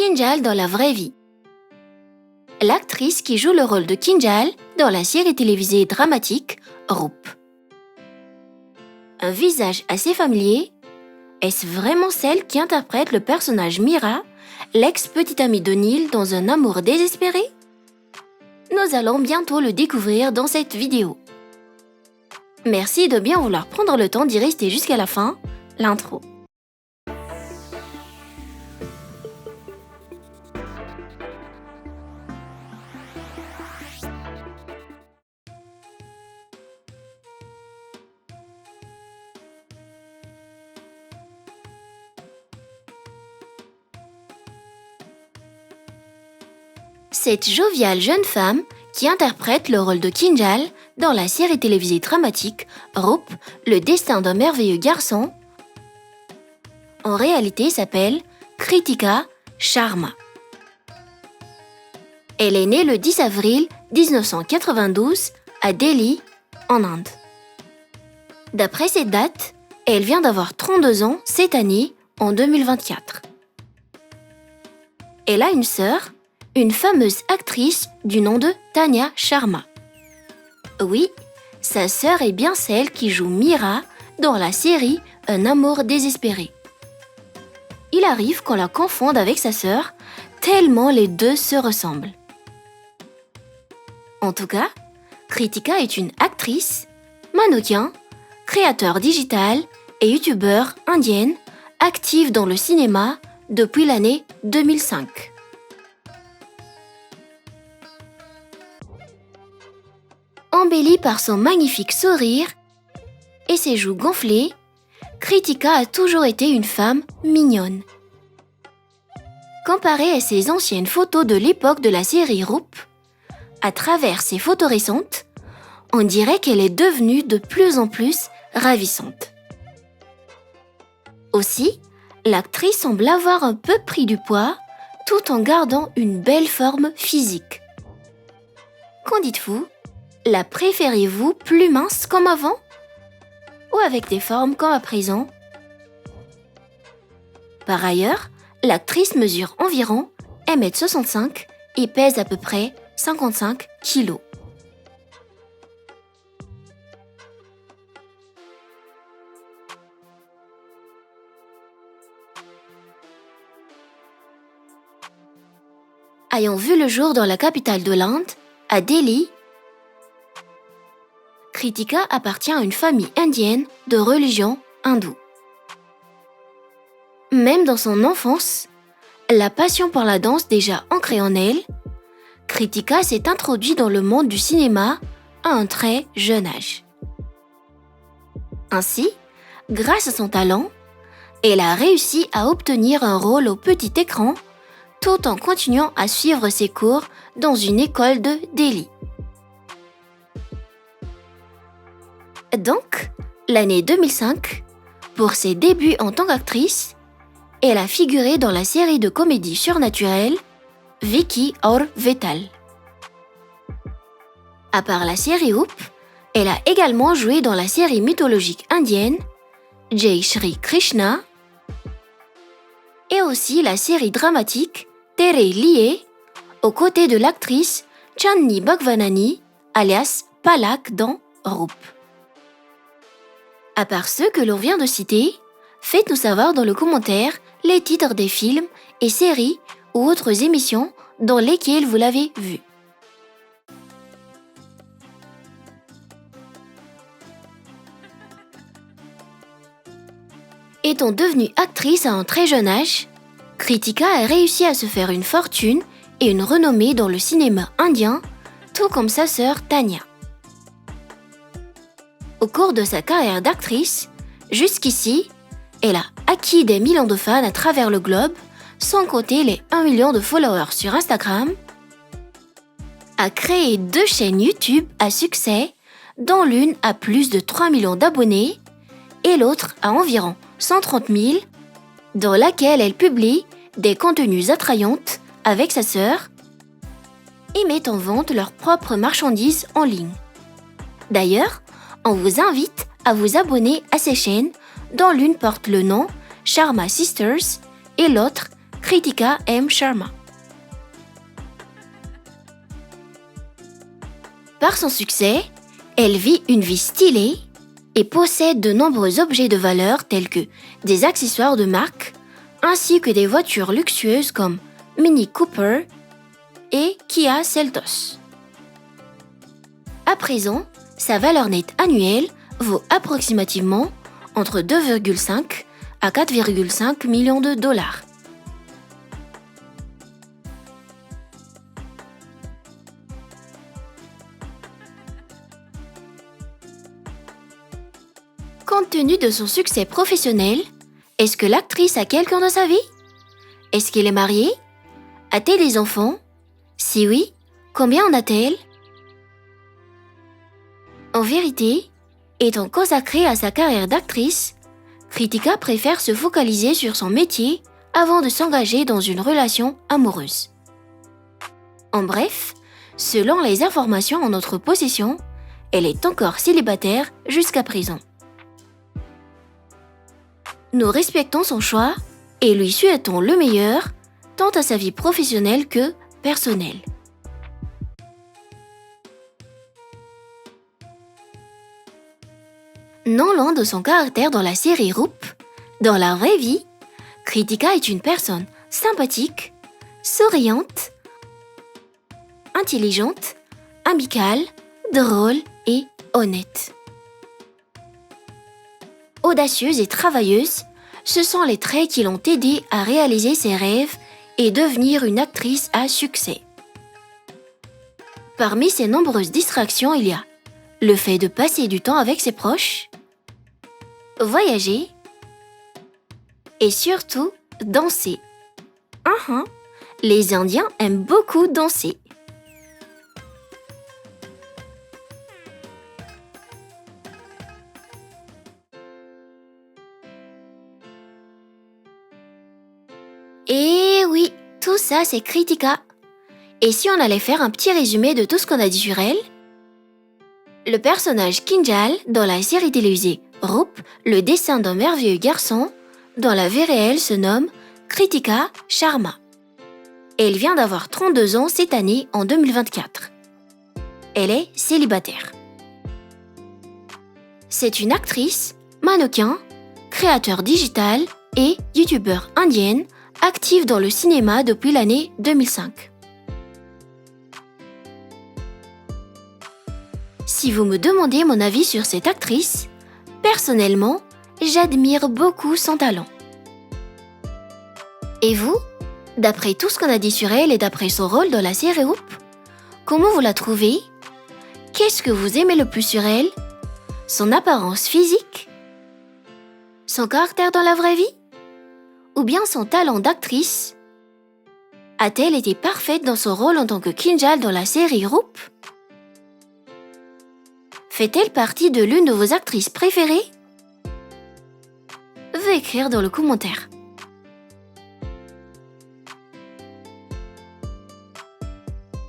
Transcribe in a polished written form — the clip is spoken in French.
Kinjal dans la vraie vie. L'actrice qui joue le rôle de Kinjal dans la série télévisée dramatique Roop. Un visage assez familier. Est-ce vraiment celle qui interprète le personnage Mira, l'ex-petite amie de Neil dans Un amour désespéré? Nous allons bientôt le découvrir dans cette vidéo. Merci de bien vouloir prendre le temps d'y rester jusqu'à la fin, l'intro. Cette joviale jeune femme qui interprète le rôle de Kinjal dans la série télévisée dramatique Roop, le destin d'un merveilleux garçon, en réalité s'appelle Kritika Sharma. Elle est née le 10 avril 1992 à Delhi, en Inde. D'après cette date, elle vient d'avoir 32 ans cette année, en 2024. Elle a une sœur, une fameuse actrice du nom de Tanya Sharma. Oui, sa sœur est bien celle qui joue Mira dans la série Un amour désespéré. Il arrive qu'on la confonde avec sa sœur, tellement les deux se ressemblent. En tout cas, Kritika est une actrice, mannequin, créateur digital et youtubeur indienne active dans le cinéma depuis l'année 2005. Embellie par son magnifique sourire et ses joues gonflées, Kritika a toujours été une femme mignonne. Comparée à ses anciennes photos de l'époque de la série Roop, à travers ses photos récentes, on dirait qu'elle est devenue de plus en plus ravissante. Aussi, l'actrice semble avoir un peu pris du poids tout en gardant une belle forme physique. Qu'en dites-vous ? La préférez-vous plus mince comme avant? Ou avec des formes comme à présent? Par ailleurs, l'actrice mesure environ 1m65 et pèse à peu près 55 kg. Ayant vu le jour dans la capitale de l'Inde, à Delhi, Kritika appartient à une famille indienne de religion hindoue. Même dans son enfance, la passion pour la danse déjà ancrée en elle, Kritika s'est introduite dans le monde du cinéma à un très jeune âge. Ainsi, grâce à son talent, elle a réussi à obtenir un rôle au petit écran tout en continuant à suivre ses cours dans une école de Delhi. Donc, l'année 2005, pour ses débuts en tant qu'actrice, elle a figuré dans la série de comédie surnaturelle Vicky Aur Vetal. À part la série Roop, elle a également joué dans la série mythologique indienne Jai Shri Krishna et aussi la série dramatique Tere Liye aux côtés de l'actrice Chandni Bhagwanani alias Palak dans Roop. À part ceux que l'on vient de citer, faites-nous savoir dans le commentaire les titres des films et séries ou autres émissions dans lesquelles vous l'avez vu. Étant devenue actrice à un très jeune âge, Kritika a réussi à se faire une fortune et une renommée dans le cinéma indien, tout comme sa sœur Tanya. Au cours de sa carrière d'actrice, jusqu'ici, elle a acquis des millions de fans à travers le globe, sans compter les 1 million de followers sur Instagram, a créé 2 chaînes YouTube à succès, dont l'une a plus de 3 millions d'abonnés et l'autre a environ 130 000, dans laquelle elle publie des contenus attrayants avec sa sœur et met en vente leurs propres marchandises en ligne. D'ailleurs, on vous invite à vous abonner à ces chaînes dont l'une porte le nom Sharma Sisters et l'autre Kritika M. Sharma. Par son succès, elle vit une vie stylée et possède de nombreux objets de valeur tels que des accessoires de marque ainsi que des voitures luxueuses comme Mini Cooper et Kia Seltos. À présent, sa valeur nette annuelle vaut approximativement entre 2,5 à 4,5 millions de dollars. Compte tenu de son succès professionnel, est-ce que l'actrice a quelqu'un dans sa vie? Est-ce qu'elle est mariée? A-t-elle des enfants? Si oui, combien en a-t-elle? En vérité, étant consacrée à sa carrière d'actrice, Kritika préfère se focaliser sur son métier avant de s'engager dans une relation amoureuse. En bref, selon les informations en notre possession, elle est encore célibataire jusqu'à présent. Nous respectons son choix et lui souhaitons le meilleur, tant à sa vie professionnelle que personnelle. Non loin de son caractère dans la série Roop, dans la vraie vie, Kritika est une personne sympathique, souriante, intelligente, amicale, drôle et honnête. Audacieuse et travailleuse, ce sont les traits qui l'ont aidée à réaliser ses rêves et devenir une actrice à succès. Parmi ses nombreuses distractions, il y a le fait de passer du temps avec ses proches, voyager et surtout danser. Les Indiens aiment beaucoup danser. Et oui, tout ça c'est Kritika. Et si on allait faire un petit résumé de tout ce qu'on a dit sur elle? Le personnage Kinjal dans la série télévisée Roop, le dessin d'un merveilleux garçon, dans la vie réelle se nomme Kritika Sharma. Elle vient d'avoir 32 ans cette année en 2024. Elle est célibataire. C'est une actrice, mannequin, créateur digital et youtubeur indienne active dans le cinéma depuis l'année 2005. Si vous me demandez mon avis sur cette actrice, personnellement, j'admire beaucoup son talent. Et vous, d'après tout ce qu'on a dit sur elle et d'après son rôle dans la série Roop, comment vous la trouvez? Qu'est-ce que vous aimez le plus sur elle? Son apparence physique? Son caractère dans la vraie vie? Ou bien son talent d'actrice? A-t-elle été parfaite dans son rôle en tant que Kinjal dans la série Roop? Fait-elle partie de l'une de vos actrices préférées? Veuillez écrire dans le commentaire.